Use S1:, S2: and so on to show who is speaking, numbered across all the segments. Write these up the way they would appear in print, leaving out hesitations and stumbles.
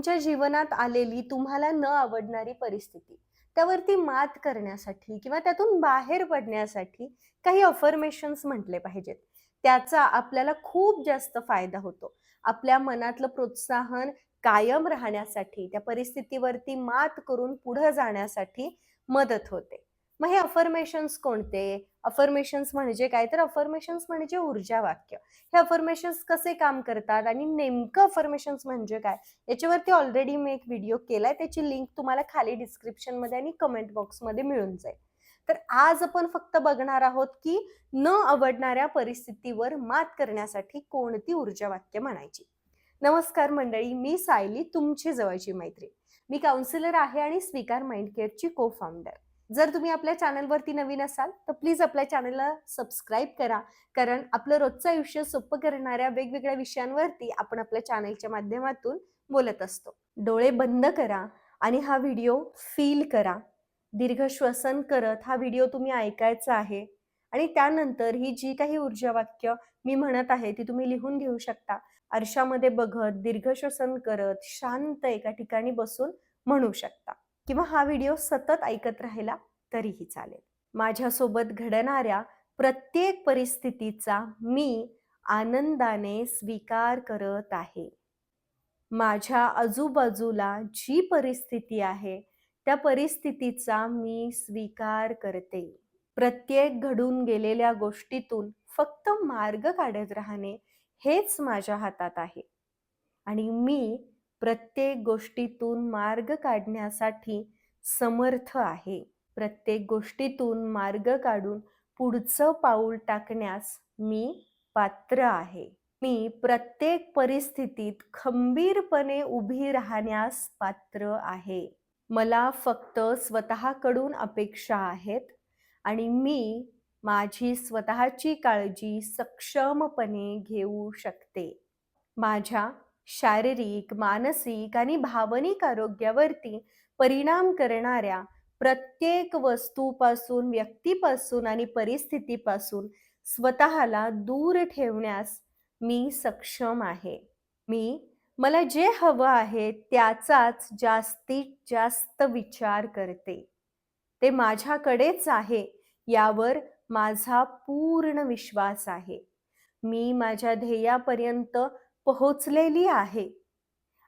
S1: तुमच्या जीवनात आलेली तुम्हाला न आवडणारी परिस्थिती, त्यावरती मात करण्यासाठी किंवा त्यातून बाहेर पडण्यासाठी काही अफर्मेशन्स म्हटले पाहिजेत. त्याचा आपल्याला खूप जास्त फायदा होतो. आपल्या मनातलं प्रोत्साहन कायम राहण्यासाठी, त्या परिस्थितीवरती मात करून पुढे जाण्यासाठी मदत होते. मग हे अफर्मेशन्स कोणते? अफर्मेशन्स म्हणजे काय? तर अफर्मेशन्स म्हणजे ऊर्जा वाक्य. हे अफर्मेशन्स कसे काम करतात आणि नेमकं अफर्मेशन्स म्हणजे काय? याच्यावरती ऑलरेडी मी एक व्हिडिओ केलाय. त्याची लिंक तुम्हाला खाली डिस्क्रिप्शनमध्ये आणि कमेंट बॉक्समध्ये मिळून जाईल. तर आज आपण फक्त बघणार आहोत, की न आवडणाऱ्या परिस्थितीवर मात करण्यासाठी कोणती ऊर्जा वाक्य म्हणायची. नमस्कार मंडळी, मी सायली, तुमची जवळची मैत्रीण. मी काउन्सिलर आहे आणि स्वीकार माइंड केअरची को फाउंडर. जर तुम्ही आपल्या चॅनलवरती नवीन असाल तर प्लीज आपल्या चॅनलला सबस्क्राईब करा. कारण आपलं रोजचं आयुष्य सोपं करणाऱ्या वेगवेगळ्या विषयांवरती आपण आपल्या चॅनलच्या माध्यमातून बोलत असतो. डोळे बंद करा आणि हा व्हिडिओ फील करा. दीर्घ श्वसन करत हा व्हिडिओ तुम्ही ऐकायचा आहे आणि त्यानंतर ही जी काही ऊर्जा वाक्य मी म्हणत आहे ती तुम्ही लिहून घेऊ शकता. आरशामध्ये बघत, दीर्घ श्वसन करत, शांत एका ठिकाणी बसून म्हणू शकता किंवा हा व्हिडिओ सतत ऐकत राहिला तरीही चालेल. माझ्यासोबत घडणाऱ्या प्रत्येक परिस्थितीचा मी आनंदाने स्वीकार करत आहे. माझ्या आजूबाजूला जी परिस्थिती आहे, त्या परिस्थितीचा मी स्वीकार करते. प्रत्येक घडून गेलेल्या गोष्टीतून फक्त मार्ग काढत राहणे हेच माझ्या हातात आहे. आणि मी प्रत्येक गोष्टीतून मार्ग काढण्यासाठी समर्थ आहे. प्रत्येक गोष्टीतून मार्ग काढून पुढचं पाऊल टाकण्यास मी पात्र आहे. मी प्रत्येक परिस्थितीत खंबीरपणे उभी राहण्यास पात्र आहे. मला फक्त स्वतःकडून अपेक्षा आहेत आणि मी माझी स्वतःची काळजी सक्षमपणे घेऊ शकते. माझ्या शारीरिक, मानसिक आणि भावनिक आरोग्यावरती परिणाम करणाऱ्या प्रत्येक वस्तूपासून, व्यक्तीपासून आणि परिस्थितीपासून स्वतःला दूर ठेवण्यास मी सक्षम आहे. मला जे हवं आहे त्याचाच जास्तीत जास्त विचार करते. ते माझ्याकडेच आहे यावर माझा पूर्ण विश्वास आहे. मी माझ्या ध्येयापर्यंत पोहोचलेली आहे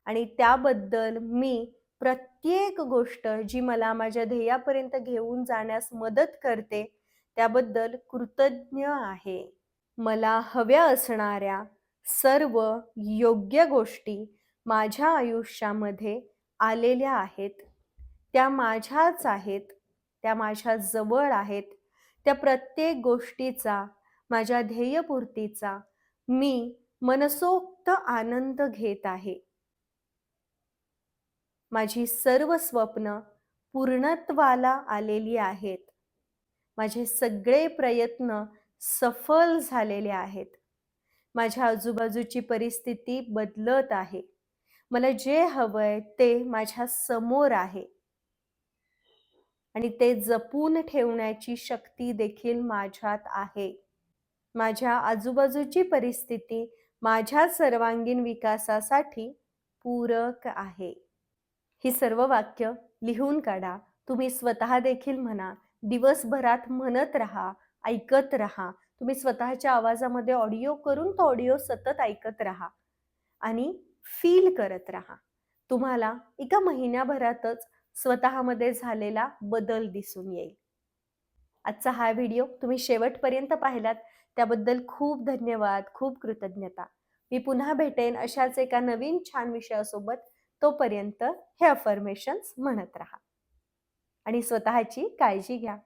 S1: आणि त्याबद्दल मी प्रत्येक गोष्ट जी मला माझ्या ध्येयापर्यंत घेऊन जाण्यास मदत करते त्याबद्दल कृतज्ञ आहे. मला हव्या असणाऱ्या सर्व योग्य गोष्टी माझ्या आयुष्यामध्ये आलेल्या आहेत. त्या माझ्याच आहेत. त्या माझ्या जवळ आहेत. त्या प्रत्येक गोष्टीचा, माझ्या ध्येयपूर्तीचा मी मनसोक्त आनंद घेत आहे. माझी सर्व स्वप्न पूर्णत्वाला आलेली आहेत. माझे सगळे प्रयत्न सफल झालेले आहेत. माझ्या आजूबाजूची परिस्थिती बदलत आहे. मला जे हवंय ते माझ्या समोर आहे आणि ते जपून ठेवण्याची शक्ती देखील माझ्यात आहे. माझ्या आजूबाजूची परिस्थिती माझ्या सर्वांगीण विकासासाठी पूरक आहे. ही सर्व वाक्य लिहून काढा. तुम्ही स्वतः देखील म्हणा. दिवसभरात म्हणत राहा, ऐकत राहा. तुम्ही स्वतःच्या आवाजामध्ये ऑडिओ करून तो ऑडिओ सतत ऐकत राहा आणि फील करत राहा. तुम्हाला एका महिन्याभरातच स्वतःमध्ये झालेला बदल दिसून येईल. आजचा हा व्हिडिओ तुम्ही शेवटपर्यंत पाहिलात त्याबद्दल खूप धन्यवाद, खूप कृतज्ञता. मी पुन्हा भेटेन अशाच एका नवीन छान विषयासोबत. तोपर्यंत हे अफर्मेशन्स म्हणत राहा आणि स्वतःची काळजी घ्या.